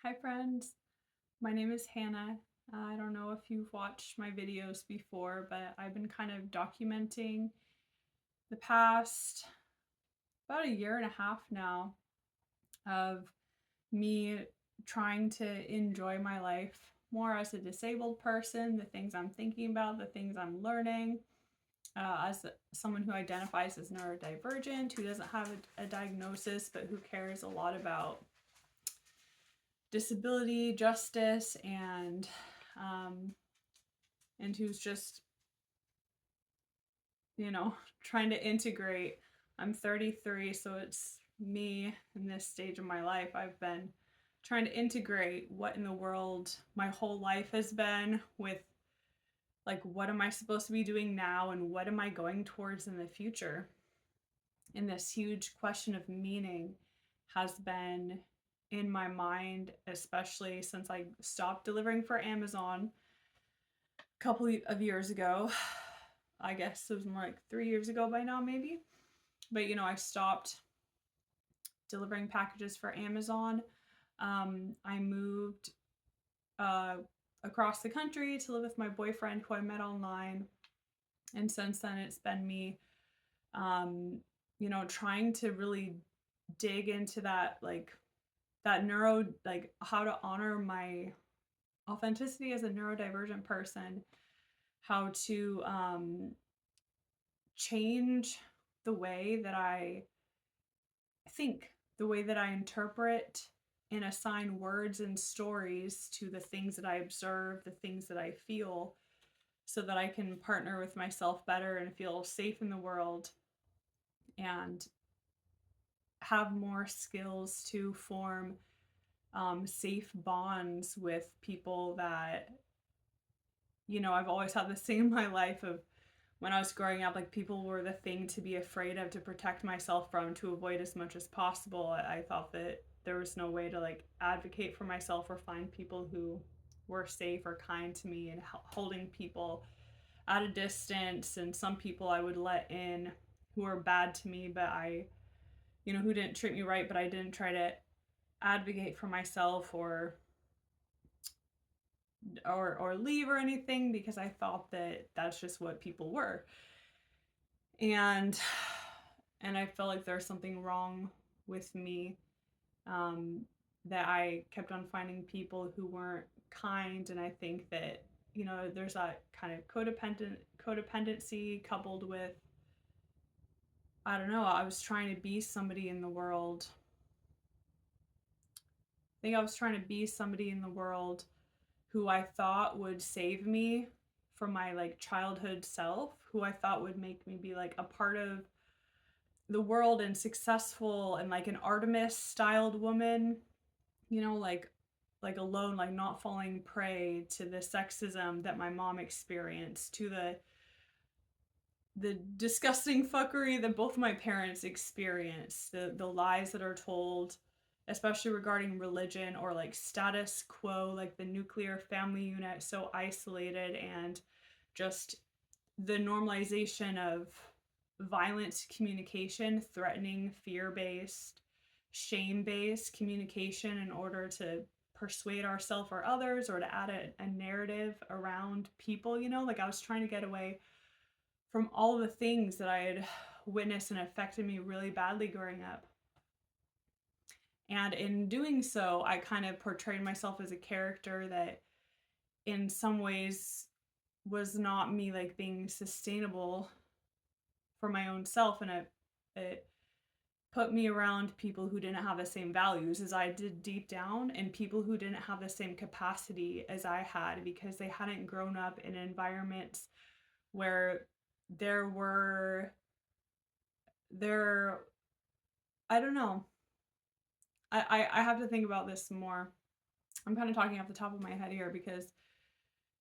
Hi friends, my name is Hannah. I don't know if you've watched my videos before, but I've been kind of documenting the past about a year and a half now of me trying to enjoy my life more as a disabled person, the things I'm thinking about, the things I'm learning. As someone who identifies as neurodivergent, who doesn't have a diagnosis, but who cares a lot about disability, justice, um, and who's just, trying to integrate. I'm 33, so it's me in this stage of my life. I've been trying to integrate what in the world my whole life has been with, like, what am I supposed to be doing now and what am I going towards in the future? And this huge question of meaning has been in my mind, especially since I stopped delivering for Amazon a couple of years ago. I guess it was more like 3 years ago by now, maybe. But I stopped delivering packages for Amazon. I moved uh, across the country to live with my boyfriend, who I met online, and since then it's been me, trying to really dig into that, like that like how to honor my authenticity as a neurodivergent person, how to change the way that I think, the way that I interpret and assign words and stories to the things that I observe, the things that I feel, so that I can partner with myself better and feel safe in the world and have more skills to form safe bonds with people that, I've always had this thing in my life of when I was growing up, like people were the thing to be afraid of, to protect myself from, to avoid as much as possible. I thought that there was no way to like advocate for myself or find people who were safe or kind to me, and holding people at a distance. And some people I would let in who were bad to me, but who didn't treat me right, but I didn't try to advocate for myself or leave or anything, because I thought that that's just what people were. And I felt like there's something wrong with me, um, that I kept on finding people who weren't kind. And I think that there's that kind of codependency coupled with, I don't know, I was trying to be somebody in the world. I think I was trying to be somebody in the world who I thought would save me from my like childhood self, who I thought would make me be like a part of the world and successful and like an Artemis styled woman, like alone, like not falling prey to the sexism that my mom experienced, to the disgusting fuckery that both my parents experienced, the lies that are told, especially regarding religion or like status quo, like the nuclear family unit, so isolated, and just the normalization of violent communication, threatening, fear-based, shame-based communication in order to persuade ourselves or others, or to add a narrative around people. Like I was trying to get away from all of the things that I had witnessed and affected me really badly growing up. And in doing so, I kind of portrayed myself as a character that in some ways was not me, like being sustainable for my own self. And it put me around people who didn't have the same values as I did deep down, and people who didn't have the same capacity as I had, because they hadn't grown up in environments where there were there I don't know. I have to think about this more. I'm kind of talking off the top of my head here, because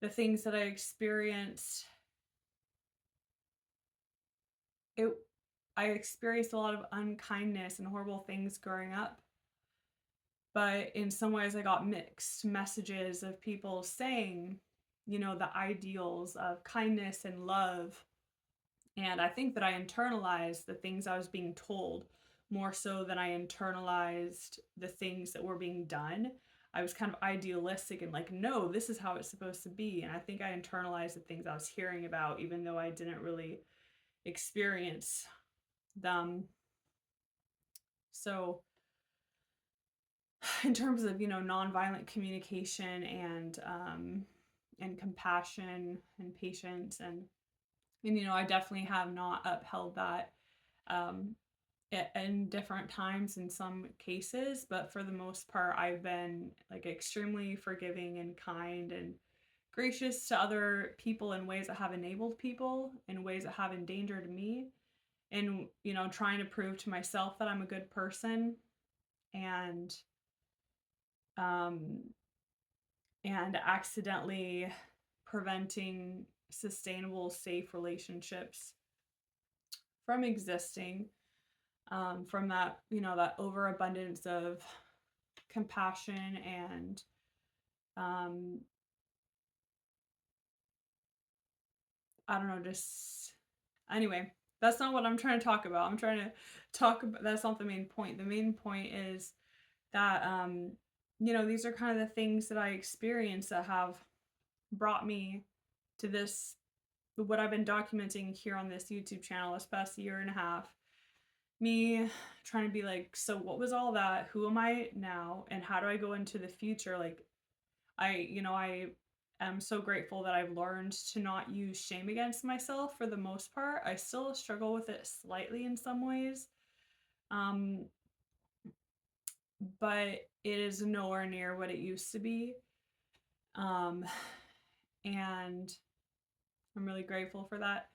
the things that I experienced, it I experienced a lot of unkindness and horrible things growing up. But in some ways I got mixed messages of people saying, the ideals of kindness and love. And I think that I internalized the things I was being told more so than I internalized the things that were being done. I was kind of idealistic and like, no, this is how it's supposed to be. And I think I internalized the things I was hearing about, even though I didn't really experience them. So in terms of, nonviolent communication and compassion and patience and I definitely have not upheld that um, in different times in some cases, but for the most part, I've been like extremely forgiving and kind and gracious to other people in ways that have enabled people, in ways that have endangered me, and trying to prove to myself that I'm a good person, and um and accidentally preventing sustainable, safe relationships from existing, from that, that overabundance of compassion and um, I don't know, just anyway, that's not what I'm trying to talk about. I'm trying to talk about, that's not the main point. The main point is that, these are kind of the things that I experienced that have brought me to this, what I've been documenting here on this YouTube channel this past year and a half. Me trying to be like, so what was all that? Who am I now? And how do I go into the future? Like, I am so grateful that I've learned to not use shame against myself for the most part. I still struggle with it slightly in some ways. Um, but it is nowhere near what it used to be. And I'm really grateful for that.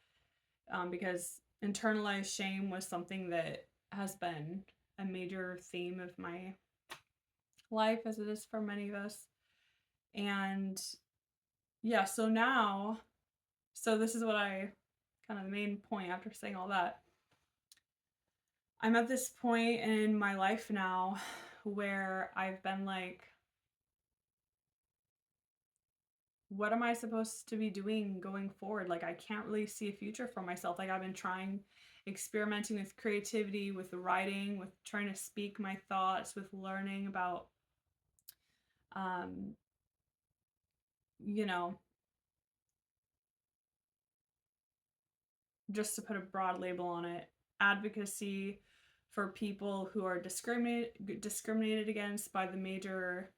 Because internalized shame was something that has been a major theme of my life, as it is for many of us. And yeah, so this is what I kind of the main point after saying all that. I'm at this point in my life now where I've been like, what am I supposed to be doing going forward? Like, I can't really see a future for myself. Like, I've been experimenting with creativity, with writing, with trying to speak my thoughts, with learning about, um, you know, just to put a broad label on it, advocacy for people who are discriminated against by the major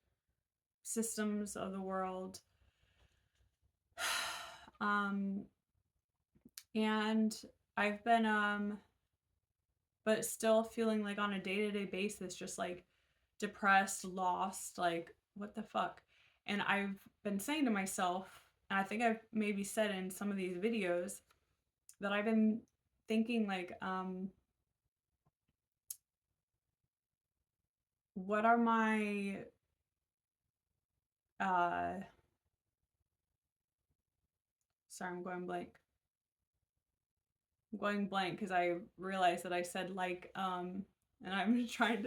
systems of the world. And I've been but still feeling like on a day-to-day basis just like depressed, lost, like what the fuck. And I've been saying to myself, and I think I've maybe said in some of these videos, that I've been thinking like, what are my sorry, I'm going blank because I realized that I said like, and I'm trying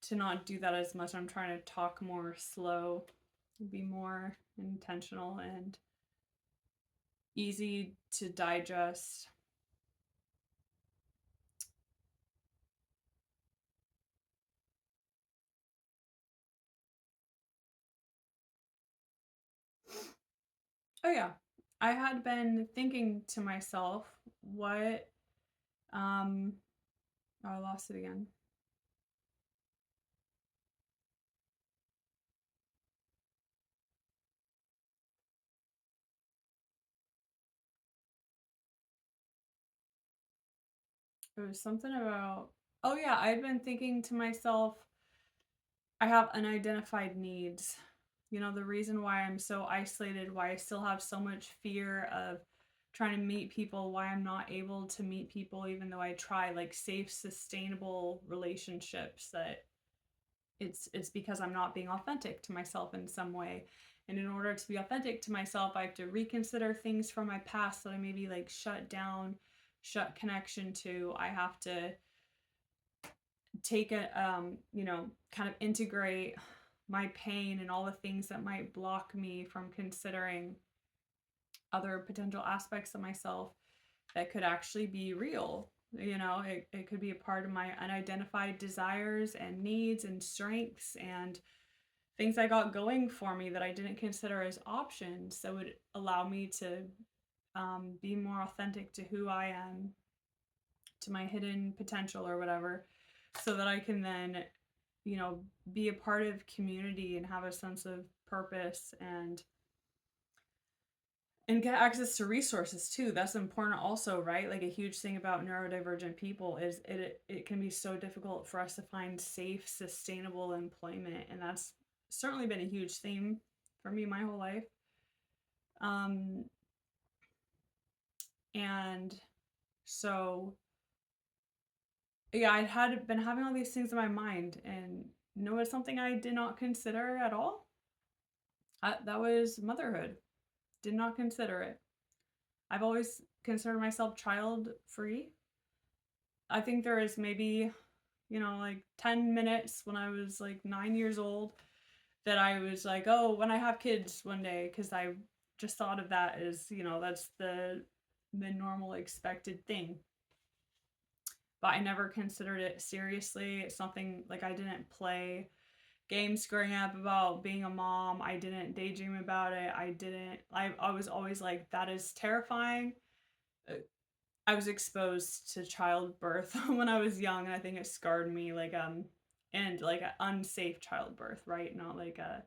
to not do that as much. I'm trying to talk more slow, be more intentional and easy to digest. Oh yeah, I had been thinking to myself, what, oh, I lost it again. It was something about, oh yeah, I'd been thinking to myself, I have unidentified needs. The reason why I'm so isolated, why I still have so much fear of trying to meet people, why I'm not able to meet people even though I try, like safe, sustainable relationships, that it's because I'm not being authentic to myself in some way. And in order to be authentic to myself, I have to reconsider things from my past that I maybe like shut connection to. I have to take a kind of integrate my pain and all the things that might block me from considering other potential aspects of myself that could actually be real. It could be a part of my unidentified desires and needs and strengths and things I got going for me that I didn't consider as options that would allow me to be more authentic to who I am, to my hidden potential or whatever, so that I can then, be a part of community and have a sense of purpose and get access to resources too. That's important also, right? Like a huge thing about neurodivergent people is it can be so difficult for us to find safe, sustainable employment, and that's certainly been a huge theme for me my whole life. Um, and so yeah, I had been having all these things in my mind, and it's something I did not consider at all. That was motherhood. Did not consider it. I've always considered myself child free. I think there is maybe, like 10 minutes when I was like 9 years old that I was like, oh, when I have kids one day, because I just thought of that as, that's the normal expected thing. But I never considered it seriously. It's something like I didn't play games growing up about being a mom. I didn't daydream about it. I was always like, that is terrifying. I was exposed to childbirth when I was young, and I think it scarred me, and like an unsafe childbirth, right? Not like a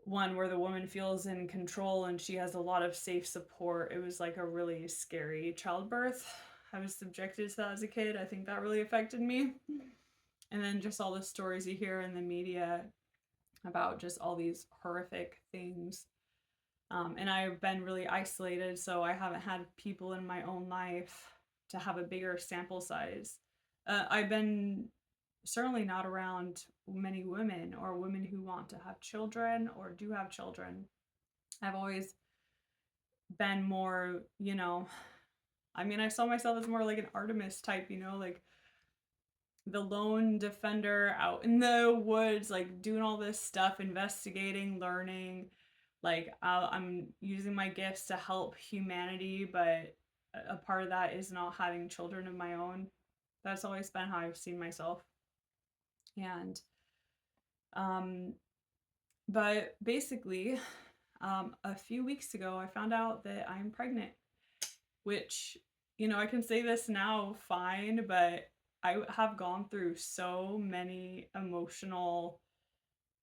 one where the woman feels in control and she has a lot of safe support. It was like a really scary childbirth. I was subjected to that as a kid. I think that really affected me. And then just all the stories you hear in the media about just all these horrific things. And I've been really isolated, so I haven't had people in my own life to have a bigger sample size. I've been certainly not around many women or women who want to have children or do have children. I've always been more, I saw myself as more like an Artemis type, like the lone defender out in the woods, like doing all this stuff, investigating, learning. Like I'm using my gifts to help humanity, but a part of that is not having children of my own. That's always been how I've seen myself. And but basically, a few weeks ago, I found out that I'm pregnant, which, I can say this now fine, but I have gone through so many emotional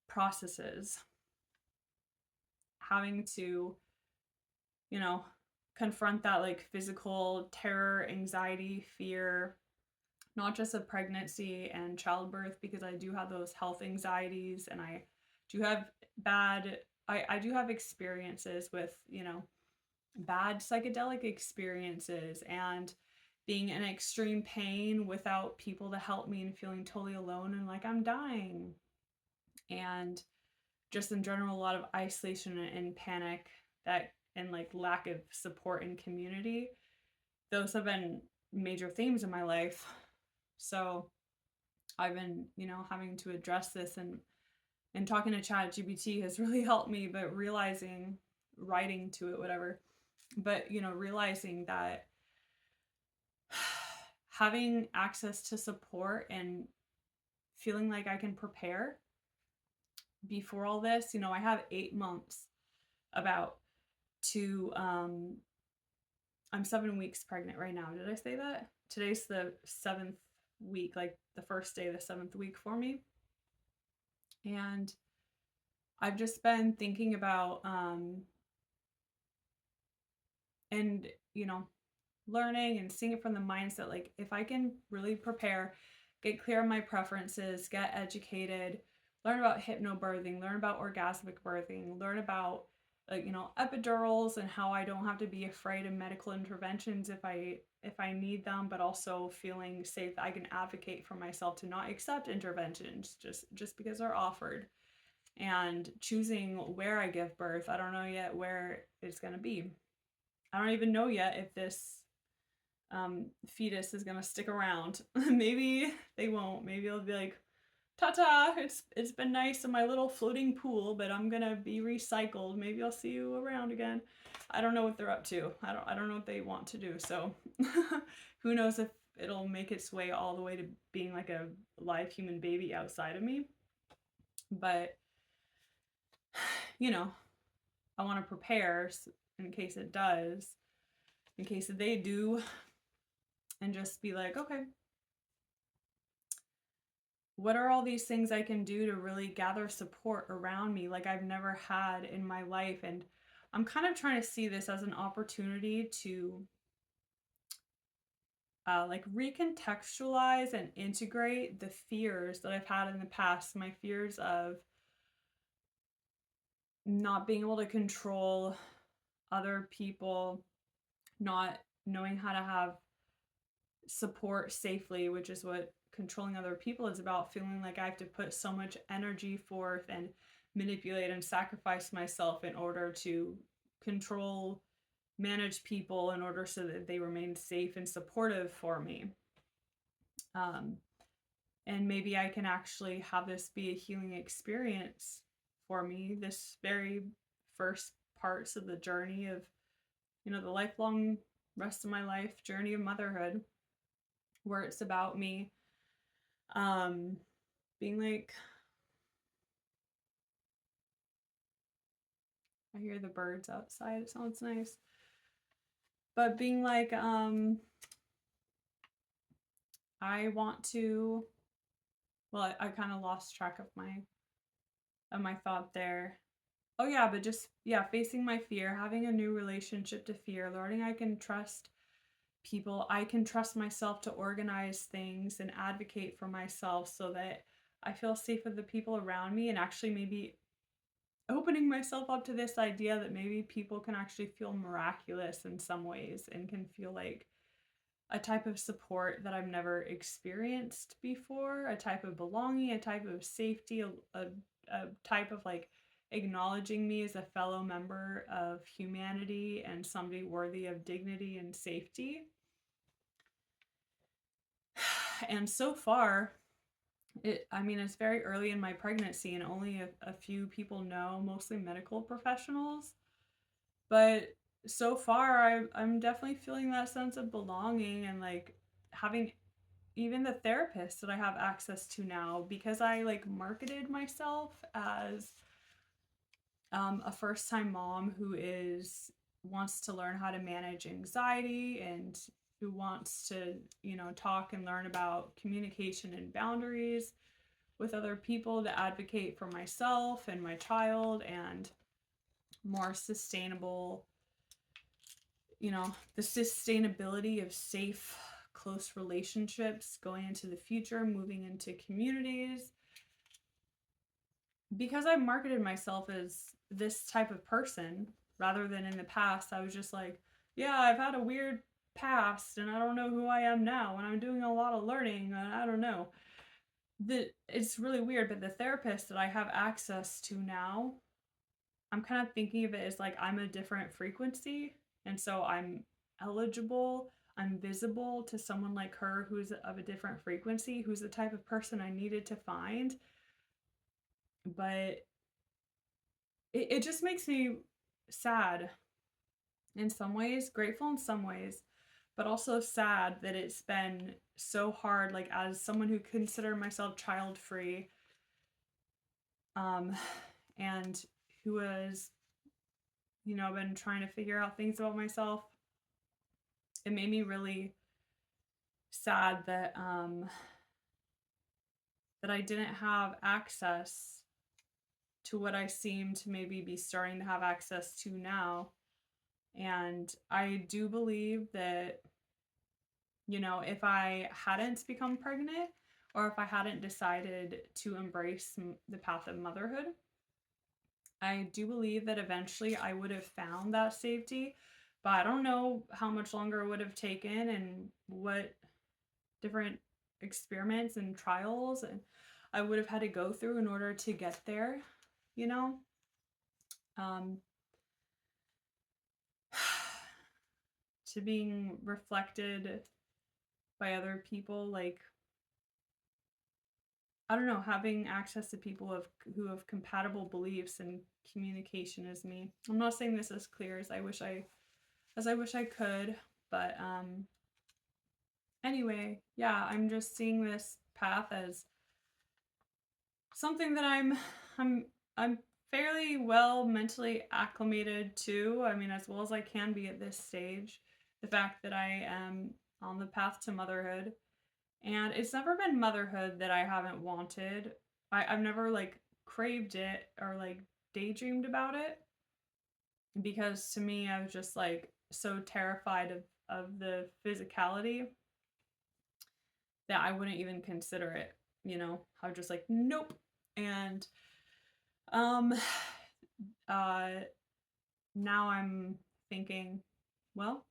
processes having to, confront that like physical terror, anxiety, fear, not just of pregnancy and childbirth, because I do have those health anxieties, and I do have I do have experiences with, bad psychedelic experiences and being in extreme pain without people to help me and feeling totally alone and like I'm dying. And just in general, a lot of isolation and panic that and like lack of support and community. Those have been major themes in my life. So I've been, having to address this, and talking to ChatGPT has really helped me, but realizing, writing to it, whatever, but realizing that having access to support and feeling like I can prepare before all this, I have 8 months about to I'm 7 weeks pregnant right now. Did I say that? Today's the 7th week, like the first day of the 7th week for me. And I've just been thinking about and learning and seeing it from the mindset, like if I can really prepare, get clear on my preferences, get educated, learn about hypnobirthing, learn about orgasmic birthing, learn about epidurals and how I don't have to be afraid of medical interventions if I need them, but also feeling safe that I can advocate for myself to not accept interventions just because they're offered, and choosing where I give birth. I don't know yet where it's going to be. I don't even know yet if this fetus is going to stick around. Maybe they won't. Maybe it'll be like, ta-ta, it's been nice in my little floating pool, but I'm gonna be recycled. Maybe I'll see you around again. I don't know what they're up to. I don't know what they want to do. So who knows if it'll make its way all the way to being like a live human baby outside of me. But you know, I want to prepare in case it does, in case they do, and just be like, okay, what are all these things I can do to really gather support around me like I've never had in my life? And I'm kind of trying to see this as an opportunity to like recontextualize and integrate the fears that I've had in the past. My fears of not being able to control other people, not knowing how to have support safely, which is what controlling other people is about, feeling like I have to put so much energy forth and manipulate and sacrifice myself in order to control, manage people in order so that they remain safe and supportive for me. Um, and maybe I can actually have this be a healing experience for me, this very first parts of the journey of, the lifelong rest of my life journey of motherhood, where it's about me being like, I hear the birds outside, it sounds nice, but being like, I want to, well, I kind of lost track of my thought there. Oh yeah, but just, yeah, facing my fear, having a new relationship to fear, learning I can trust people, I can trust myself to organize things and advocate for myself so that I feel safe with the people around me, and actually maybe opening myself up to this idea that maybe people can actually feel miraculous in some ways and can feel like a type of support that I've never experienced before, a type of belonging, a type of safety, a type of like acknowledging me as a fellow member of humanity and somebody worthy of dignity and safety. And so far, it's very early in my pregnancy and only a few people know, mostly medical professionals. But so far, I'm definitely feeling that sense of belonging and like having even the therapist that I have access to now, because I like marketed myself as a first time mom who wants to learn how to manage anxiety and who wants to, talk and learn about communication and boundaries with other people, to advocate for myself and my child and more sustainable, the sustainability of safe, close relationships going into the future, moving into communities. Because I marketed myself as this type of person rather than in the past, I was just like, yeah, I've had a weird past and I don't know who I am now and I'm doing a lot of learning and I don't know. It's really weird, but the therapist that I have access to now, I'm kind of thinking of it as like I'm a different frequency, and so I'm eligible, I'm visible to someone like her who's of a different frequency, who's the type of person I needed to find. But it just makes me sad in some ways, grateful in some ways, but also sad that it's been so hard, like as someone who considered myself child free, and who has, been trying to figure out things about myself. It made me really sad that I didn't have access to what I seem to maybe be starting to have access to now. And I do believe that, if I hadn't become pregnant or if I hadn't decided to embrace the path of motherhood, I do believe that eventually I would have found that safety, but I don't know how much longer it would have taken and what different experiments and trials and I would have had to go through in order to get there, you know? Um, to being reflected by other people, like, I don't know, having access to people who have compatible beliefs and communication as me. I'm not saying this as clear as I wish I could, but anyway, yeah, I'm just seeing this path as something that I'm fairly well mentally acclimated to. I mean, as well as I can be at this stage. The fact that I am on the path to motherhood. And it's never been motherhood that I haven't wanted. I've never like craved it or like daydreamed about it, because to me I was just like so terrified of the physicality that I wouldn't even consider it, you know. I was just like, nope. And um uh now I'm thinking, well,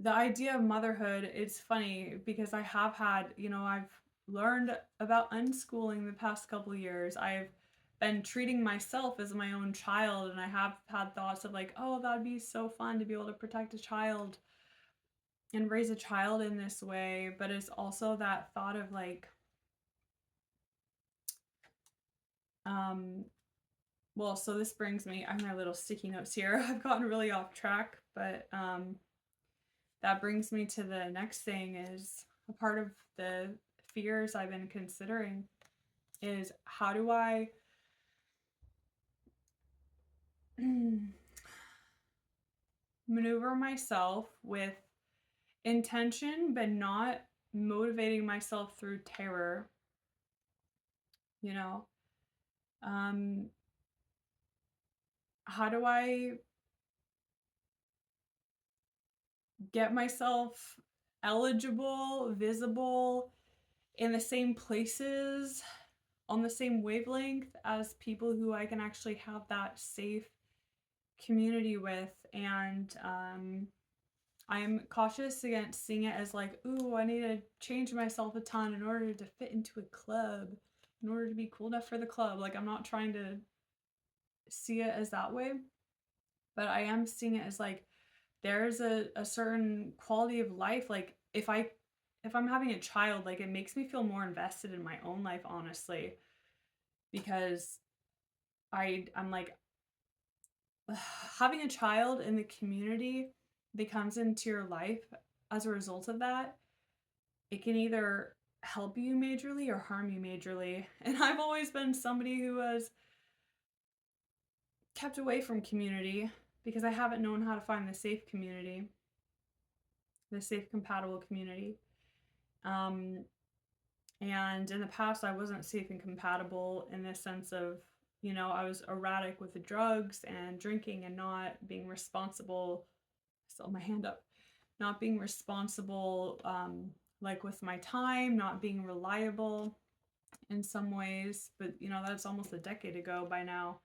the idea of motherhood, it's funny because I have had, you know, I've learned about unschooling the past couple of years. I've been treating myself as my own child, and I have had thoughts of like, oh, that'd be so fun to be able to protect a child and raise a child in this way. But it's also that thought of like, um, well, so this brings me, I have my little sticky notes here. I've gotten really off track, but that brings me to the next thing. Is a part of the fears I've been considering is, how do I maneuver myself with intention but not motivating myself through terror, you know? um how do I get myself eligible, visible, in the same places, on the same wavelength as people who I can actually have that safe community with? And I'm cautious against seeing it as like, ooh, I need to change myself a ton in order to fit into a club, in order to be cool enough for the club. Like, I'm not trying to see it as that way, but I am seeing it as like, there's a certain quality of life. Like, if I'm having a child, like, it makes me feel more invested in my own life, honestly, because I'm like, having a child in the community that comes into your life as a result of that, it can either help you majorly or harm you majorly. And I've always been somebody who has kept away from community because I haven't known how to find the safe community, the safe, compatible community. And in the past, I wasn't safe and compatible in the sense of, you know, I was erratic with the drugs and drinking and not being responsible. I still have my hand up. Not being responsible, like with my time, not being reliable in some ways. But, you know, that's almost a decade ago by now.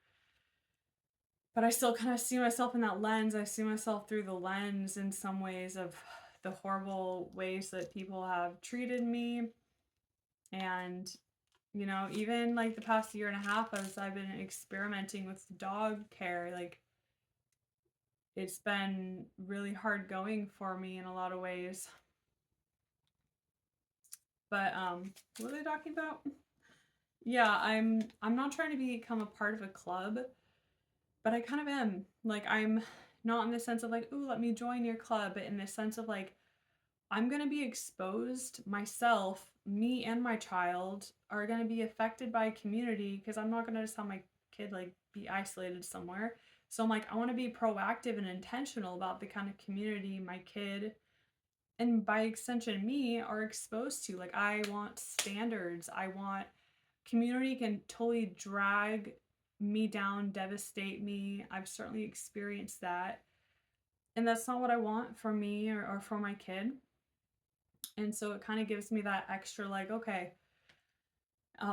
But I still kind of see myself in that lens. I see myself through the lens in some ways of the horrible ways that people have treated me. And, you know, even like the past year and a half, as I've been experimenting with dog care, like, it's been really hard going for me in a lot of ways. But what are they talking about? Yeah, I'm not trying to become a part of a club, but I kind of am. Like, I'm not in the sense of like, ooh, let me join your club, but in the sense of like, I'm going to be exposed myself, me and my child are going to be affected by community, because I'm not going to just have my kid like be isolated somewhere. So I'm like, I want to be proactive and intentional about the kind of community my kid, and by extension me, are exposed to. Like, I want standards. I want community can totally drag me down, devastate me. I've certainly experienced that. And that's not what I want for me or for my kid. And so it kind of gives me that extra, like, okay,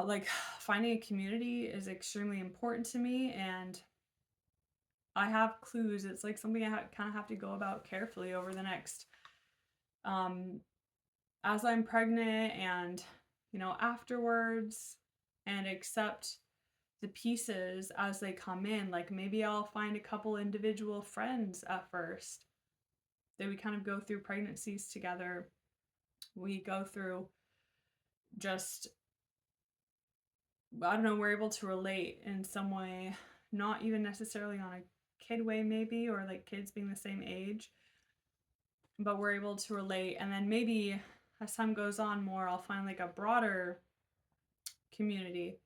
like, finding a community is extremely important to me. And I have clues. It's like something I kind of have to go about carefully over the next, as I'm pregnant and, you know, afterwards, and accept the pieces as they come in. Like, maybe I'll find a couple individual friends at first that we kind of go through pregnancies together. We go through just, I don't know, we're able to relate in some way, not even necessarily on a kid way, maybe, or like kids being the same age, but we're able to relate. And then maybe as time goes on more, I'll find like a broader community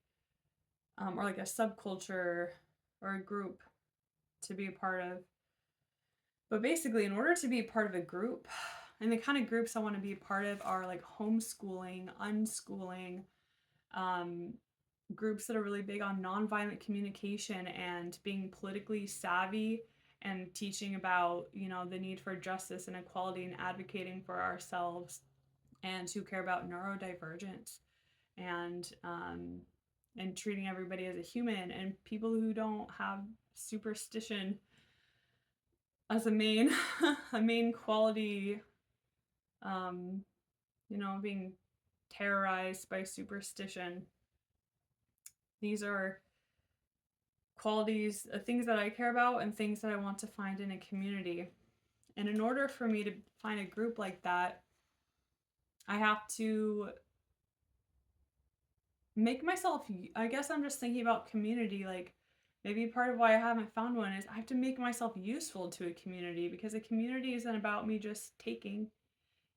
or like a subculture or a group to be a part of. But basically, in order to be a part of a group, and the kind of groups I want to be a part of are like homeschooling, unschooling, groups that are really big on nonviolent communication and being politically savvy and teaching about, the need for justice and equality and advocating for ourselves, and who care about neurodivergence and treating everybody as a human, and people who don't have superstition as a main a main quality, being terrorized by superstition. These are qualities, things that I care about and things that I want to find in a community. And in order for me to find a group like that, I have to make myself, I guess I'm just thinking about community, like maybe part of why I haven't found one is I have to make myself useful to a community, because a community isn't about me just taking.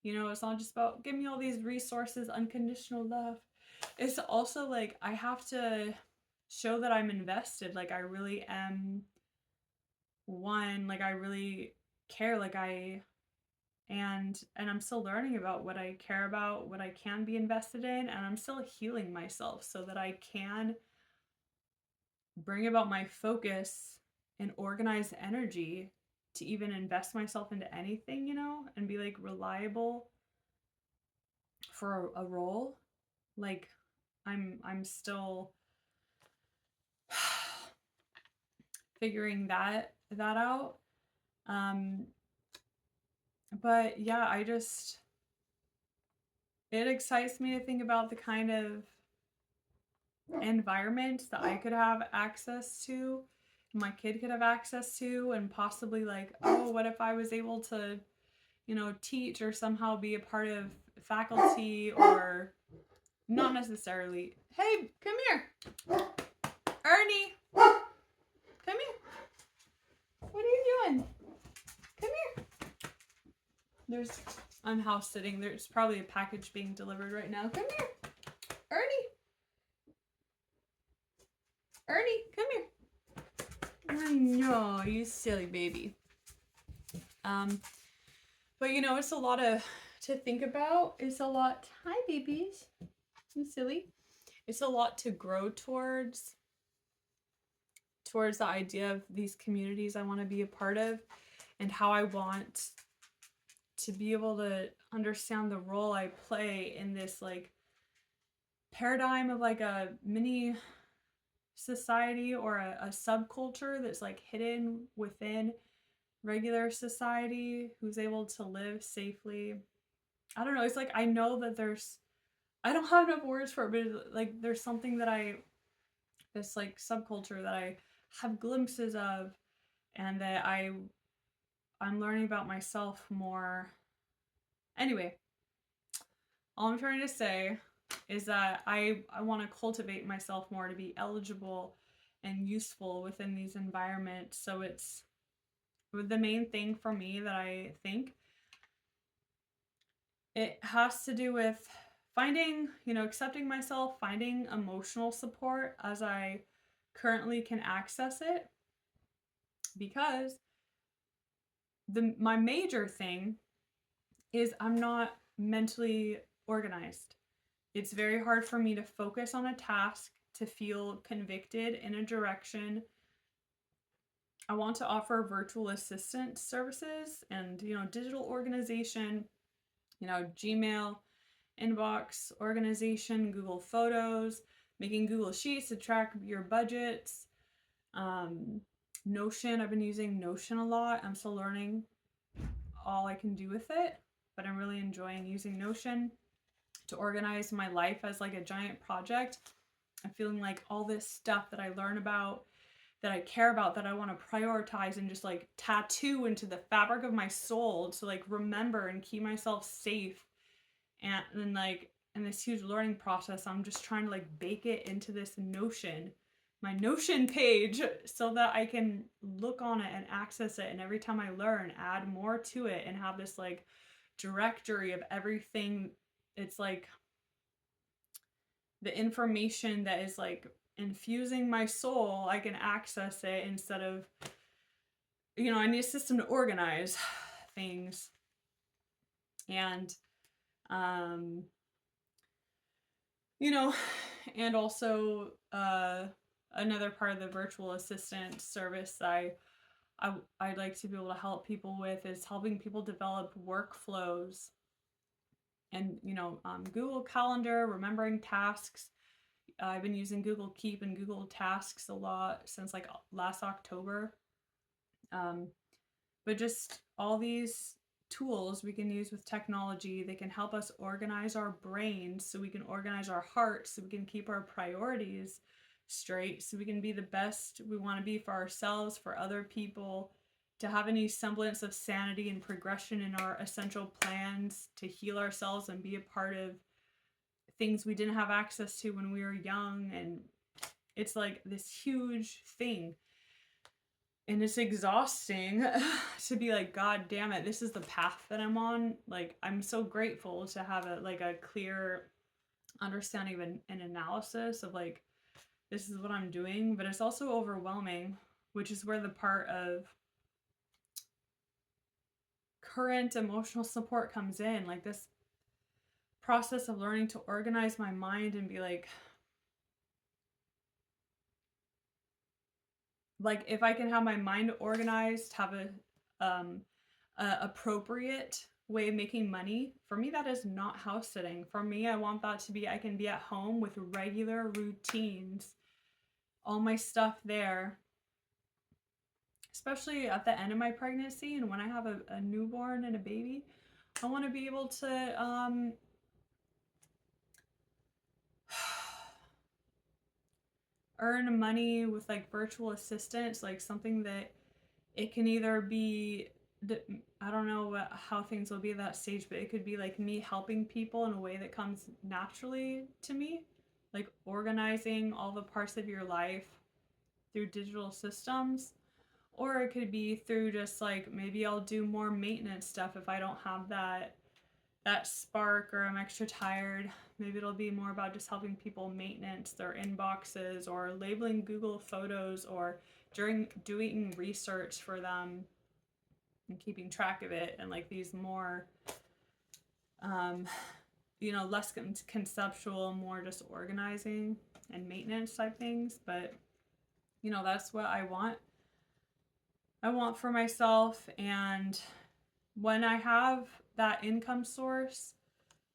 It's not just about give me all these resources, unconditional love. It's also like I have to show that I'm invested, like I really am one, like I really care, like and I'm still learning about what I care about, what I can be invested in, and I'm still healing myself so that I can bring about my focus and organized energy to even invest myself into anything, and be like reliable for a role. Like I'm still figuring that out. But yeah, it excites me to think about the kind of environment that I could have access to, my kid could have access to, and possibly like, oh, what if I was able to, teach or somehow be a part of faculty, or not necessarily. Hey, come here. Ernie, come here. What are you doing? Come here. I'm house sitting. There's probably a package being delivered right now. Come here. Ernie, come here. No, you silly baby. But it's a lot to think about. It's a lot. Hi, babies. You silly. It's a lot to grow towards the idea of these communities I want to be a part of, and how I want to be able to understand the role I play in this like paradigm of like a mini society or a subculture that's like hidden within regular society, who's able to live safely. I don't know, it's like I know that I don't have enough words for it, but like there's something this like subculture that I have glimpses of, and that I'm learning about myself more. Anyway, all I'm trying to say is that I want to cultivate myself more to be eligible and useful within these environments. So it's the main thing for me that I think it has to do with finding, accepting myself, finding emotional support as I currently can access it, because my major thing is I'm not mentally organized. It's very hard for me to focus on a task, to feel convicted in a direction. I want to offer virtual assistant services and, digital organization, Gmail, inbox organization, Google Photos, making Google Sheets to track your budgets. Notion, I've been using Notion a lot. I'm still learning all I can do with it, but I'm really enjoying using Notion to organize my life as like a giant project. I'm feeling like all this stuff that I learn about, that I care about, that I want to prioritize and just like tattoo into the fabric of my soul to like remember and keep myself safe. And then like in this huge learning process, I'm just trying to like bake it into this Notion, my Notion page, so that I can look on it and access it. And every time I learn, add more to it and have this like directory of everything. It's like the information that is like infusing my soul, I can access it instead of, I need a system to organize things. And, and also, another part of the virtual assistant service that I'd like to be able to help people with is helping people develop workflows and, Google Calendar, remembering tasks. I've been using Google Keep and Google Tasks a lot since like last October. But just all these tools we can use with technology, they can help us organize our brains so we can organize our hearts, so we can keep our priorities straight, so we can be the best we want to be for ourselves, for other people, to have any semblance of sanity and progression in our essential plans to heal ourselves and be a part of things we didn't have access to when we were young. And it's like this huge thing. And it's exhausting to be like, God damn it, this is the path that I'm on. Like, I'm so grateful to have a clear understanding of an analysis of like, this is what I'm doing, but it's also overwhelming, which is where the part of current emotional support comes in. Like this process of learning to organize my mind and be like if I can have my mind organized, have a appropriate way of making money. For me, that is not house sitting. For me, I want that to be, I can be at home with regular routines, all my stuff there, especially at the end of my pregnancy and when I have a newborn and a baby. I want to be able to earn money with like virtual assistants, like something that it can either be, I don't know how things will be at that stage, but it could be like me helping people in a way that comes naturally to me, like organizing all the parts of your life through digital systems. Or it could be through just like, maybe I'll do more maintenance stuff if I don't have that spark, or I'm extra tired. Maybe it'll be more about just helping people maintenance their inboxes, or labeling Google Photos, or doing research for them and keeping track of it, and like these more less conceptual, more just organizing and maintenance type things. But that's what I want for myself. And when I have that income source,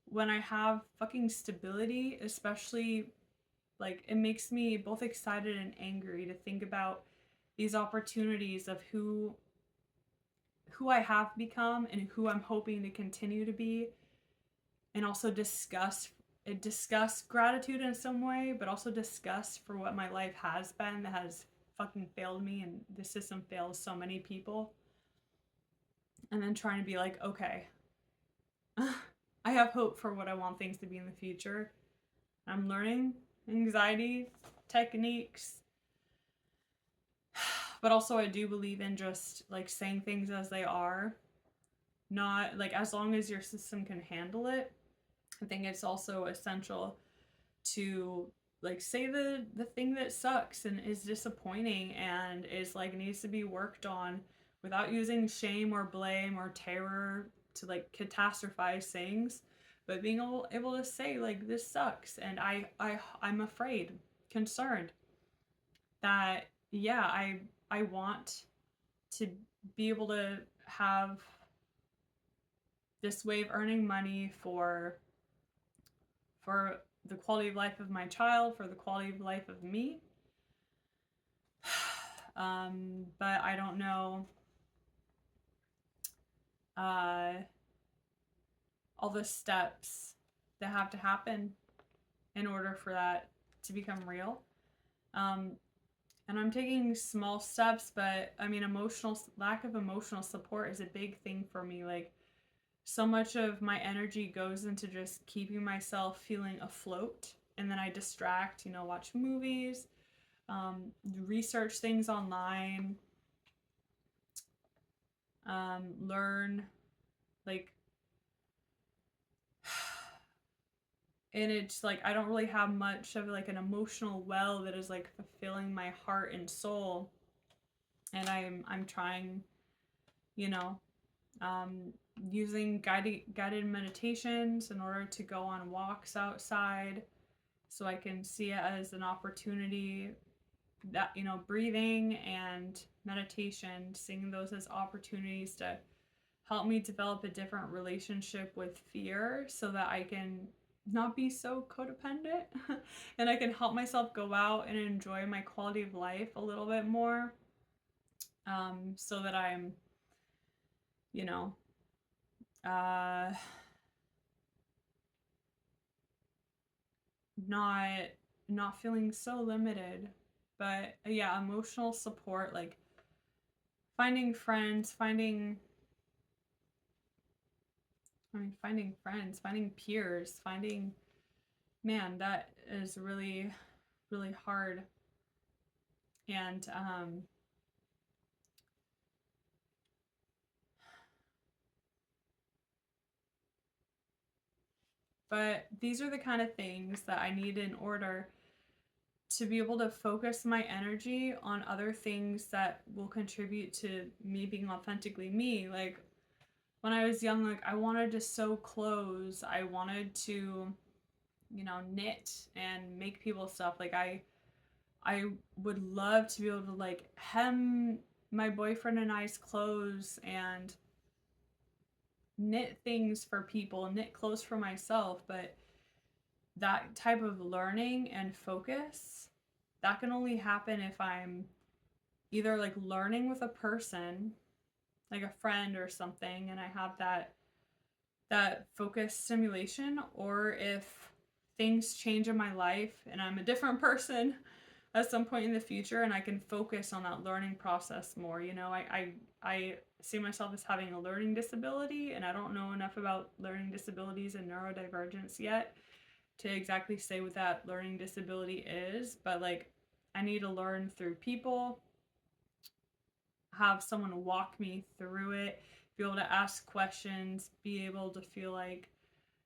when I have fucking stability, especially, like, it makes me both excited and angry to think about these opportunities of who I have become and who I'm hoping to continue to be, and also discuss gratitude in some way, but also disgust for what my life has been that has fucking failed me, and the system fails so many people. And then trying to be like, okay, I have hope for what I want things to be in the future. I'm learning anxiety techniques, but also I do believe in just like saying things as they are, not like, as long as your system can handle it. I think it's also essential to like say the thing that sucks and is disappointing and is like needs to be worked on, without using shame or blame or terror to like catastrophize things, but being able to say like, this sucks, and I'm afraid, concerned that, yeah, I want to be able to have this way of earning money for the quality of life of my child, for the quality of life of me. But I don't know all the steps that have to happen in order for that to become real. And I'm taking small steps, but I mean, lack of emotional support is a big thing for me. Like, so much of my energy goes into just keeping myself feeling afloat, and then I distract, watch movies, research things online, learn, like, and it's like I don't really have much of like an emotional well that is like fulfilling my heart and soul. And I'm trying, you know, um, using guided meditations in order to go on walks outside, so I can see it as an opportunity, that, you know, breathing and meditation, seeing those as opportunities to help me develop a different relationship with fear, so that I can not be so codependent and I can help myself go out and enjoy my quality of life a little bit more, so that I'm, you know, uh, not not feeling so limited. But yeah, emotional support, like finding friends, finding friends, finding peers, finding, man, that is really, really hard. And but these are the kind of things that I need in order to be able to focus my energy on other things that will contribute to me being authentically me. Like when I was young, like I wanted to sew clothes, I wanted to, you know, knit and make people stuff. Like I would love to be able to like hem my boyfriend and I's clothes and knit things for people, knit clothes for myself. But that type of learning and focus, that can only happen if I'm either like learning with a person, like a friend or something, and I have that focus stimulation, or if things change in my life and I'm a different person at some point in the future and I can focus on that learning process more. You know, I see myself as having a learning disability, and I don't know enough about learning disabilities and neurodivergence yet to exactly say what that learning disability is, but like I need to learn through people, have someone walk me through it, be able to ask questions, be able to feel like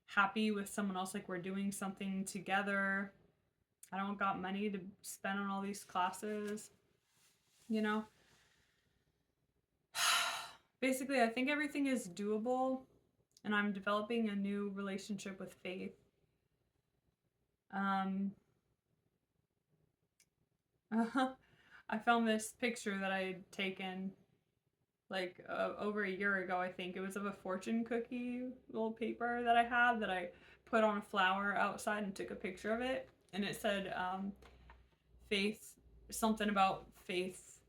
happy with someone else, like we're doing something together. I don't got money to spend on all these classes, you know? Basically, I think everything is doable, and I'm developing a new relationship with faith. Um, I found this picture that I had taken like over a year ago, I think. It was of a fortune cookie little paper that I had that I put on a flower outside and took a picture of it. And it said, faith, something about faith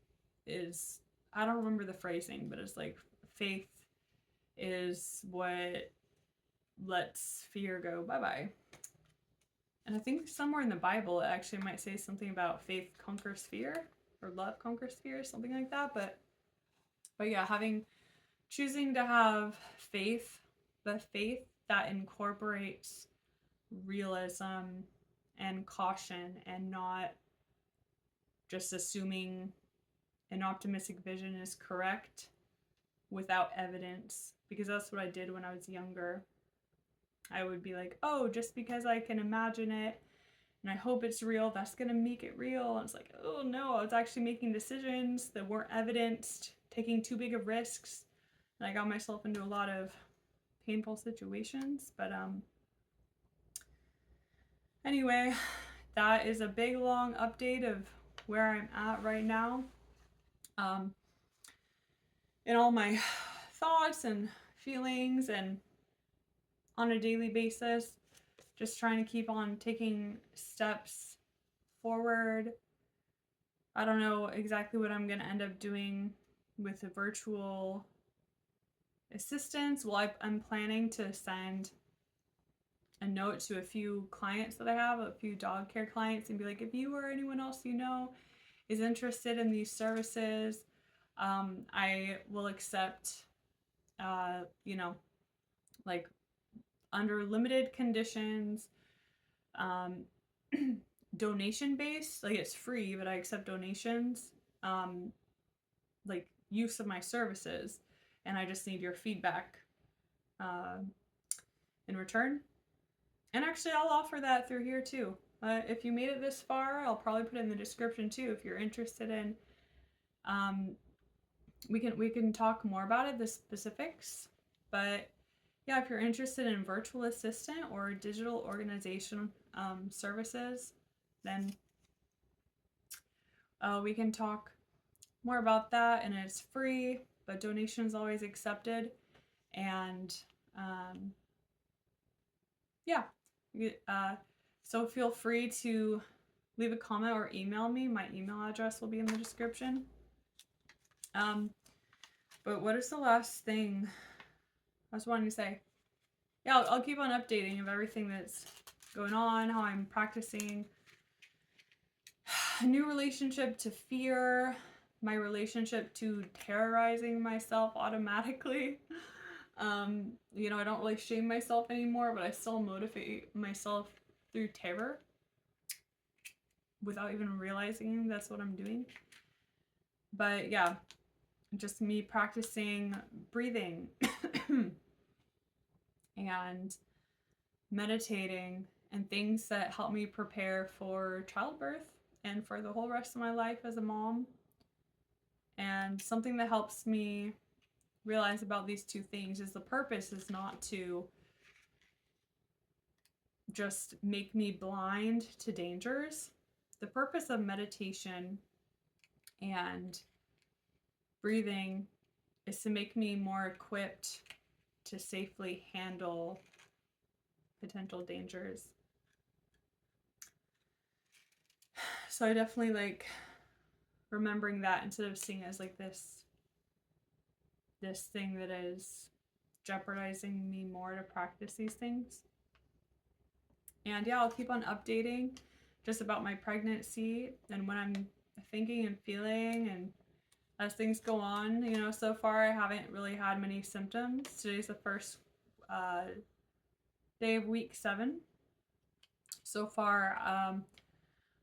is, I don't remember the phrasing, but it's like faith is what lets fear go bye bye. And I think somewhere in the Bible it actually might say something about faith conquers fear, or love conquers fear, something like that. But yeah, choosing to have faith, but faith that incorporates realism and caution, and not just assuming an optimistic vision is correct without evidence, because that's what I did when I was younger. I would be like, oh, just because I can imagine it and I hope it's real, that's gonna make it real. And it's like, oh no, I was actually making decisions that weren't evidenced, taking too big of risks, and I got myself into a lot of painful situations. But anyway, that is a big long update of where I'm at right now. In all my thoughts and feelings, and on a daily basis, just trying to keep on taking steps forward. I don't know exactly what I'm going to end up doing with the virtual assistants. Well, I'm planning to send a note to a few clients that I have, a few dog care clients, and be like, if you or anyone else you know is interested in these services, I will accept, you know, like under limited conditions, um, donation based, like it's free, but I accept donations, like use of my services, and I just need your feedback uh, in return. And actually, I'll offer that through here too. If you made it this far, I'll probably put it in the description too if you're interested in. Um, we can talk more about it, the specifics. But yeah, if you're interested in virtual assistant or digital organization services, then we can talk more about that. And it's free, but donations always accepted. And yeah, so feel free to leave a comment or email me. My email address will be in the description. But what is the last thing I was wanting to say? Yeah, I'll keep on updating of everything that's going on, how I'm practicing a new relationship to fear, my relationship to terrorizing myself automatically. You know, I don't really shame myself anymore, but I still motivate myself through terror without even realizing that's what I'm doing. But yeah, just me practicing breathing and meditating and things that help me prepare for childbirth and for the whole rest of my life as a mom. And something that helps me realize about these two things is the purpose is not to just make me blind to dangers. The purpose of meditation and breathing is to make me more equipped to safely handle potential dangers. So I definitely like remembering that instead of seeing it as like this thing that is jeopardizing me more to practice these things. And yeah, I'll keep on updating just about my pregnancy and what I'm thinking and feeling, and as things go on. You know, so far I haven't really had many symptoms. Today's the first day of week 7. So far,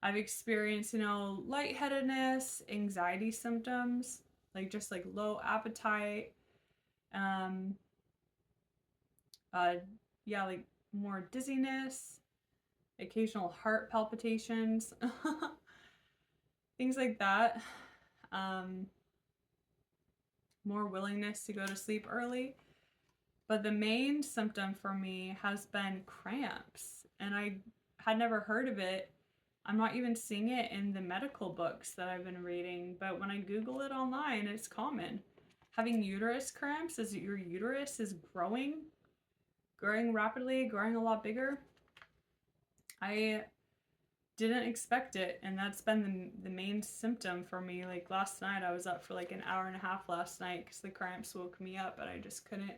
I've experienced, you know, lightheadedness, anxiety symptoms, like just like low appetite, yeah, like more dizziness, occasional heart palpitations, things like that. More willingness to go to sleep early. But the main symptom for me has been cramps, and I had never heard of it. I'm not even seeing it in the medical books that I've been reading, but when I Google it online, it's common. Having uterus cramps is your uterus is growing rapidly, growing a lot bigger. I didn't expect it, and that's been the main symptom for me. Like last night, I was up for like an hour and a half last night because the cramps woke me up, and I just couldn't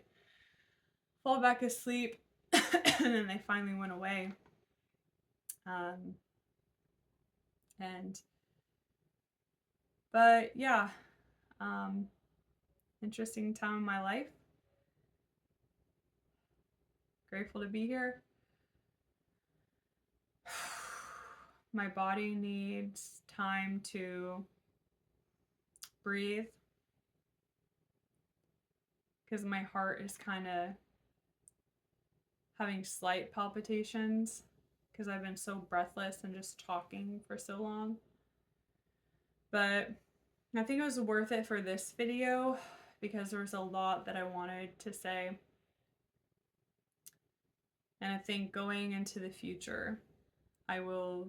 fall back asleep. And then they finally went away. But yeah, interesting time in my life. Grateful to be here. My body needs time to breathe because my heart is kind of having slight palpitations because I've been so breathless and just talking for so long. But I think it was worth it for this video because there was a lot that I wanted to say. And I think going into the future, I will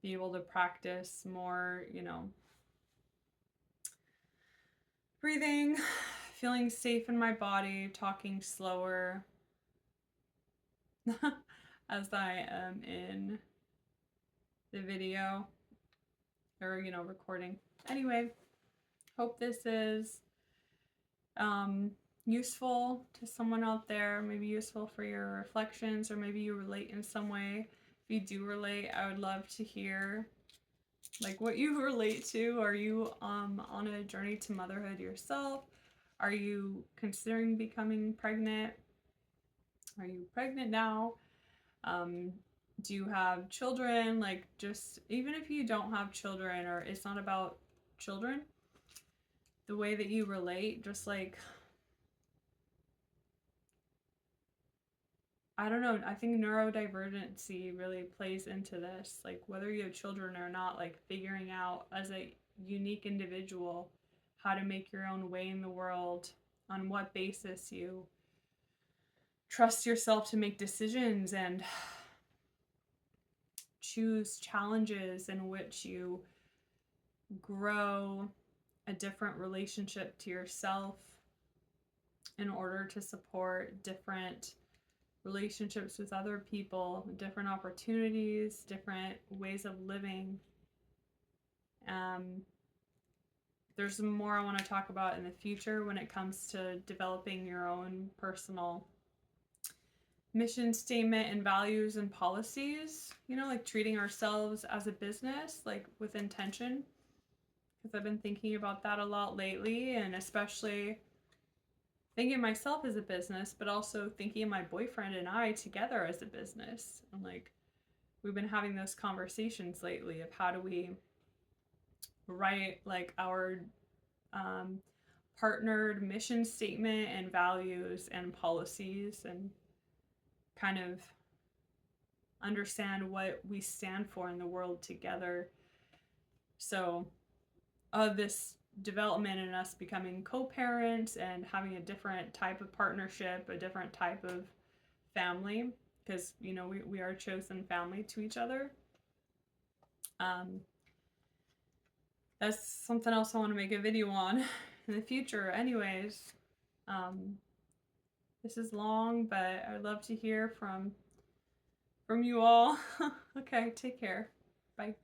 be able to practice more, you know, breathing, feeling safe in my body, talking slower as I am in the video or, you know, recording. Anyway, hope this is useful to someone out there, maybe useful for your reflections, or maybe you relate in some way. If you do relate, I would love to hear like what you relate to. Are you on a journey to motherhood yourself? Are you considering becoming pregnant? Are you pregnant now? Do you have children? Like, just even if you don't have children, or it's not about children, the way that you relate, just like I don't know, I think neurodivergency really plays into this. Like, whether you have children or not, like figuring out as a unique individual how to make your own way in the world, on what basis you trust yourself to make decisions and choose challenges in which you grow a different relationship to yourself in order to support different relationships with other people, different opportunities, different ways of living. There's more I want to talk about in the future when it comes to developing your own personal mission statement and values and policies, you know, like treating ourselves as a business, like with intention. Because I've been thinking about that a lot lately, and especially thinking of myself as a business, but also thinking of my boyfriend and I together as a business. And like, we've been having those conversations lately of how do we write like our partnered mission statement and values and policies, and kind of understand what we stand for in the world together. So this development in us becoming co-parents and having a different type of partnership, a different type of family, because, you know, we are a chosen family to each other. That's something else I want to make a video on in the future. Anyways, this is long, but I'd love to hear from you all. Okay, take care. Bye.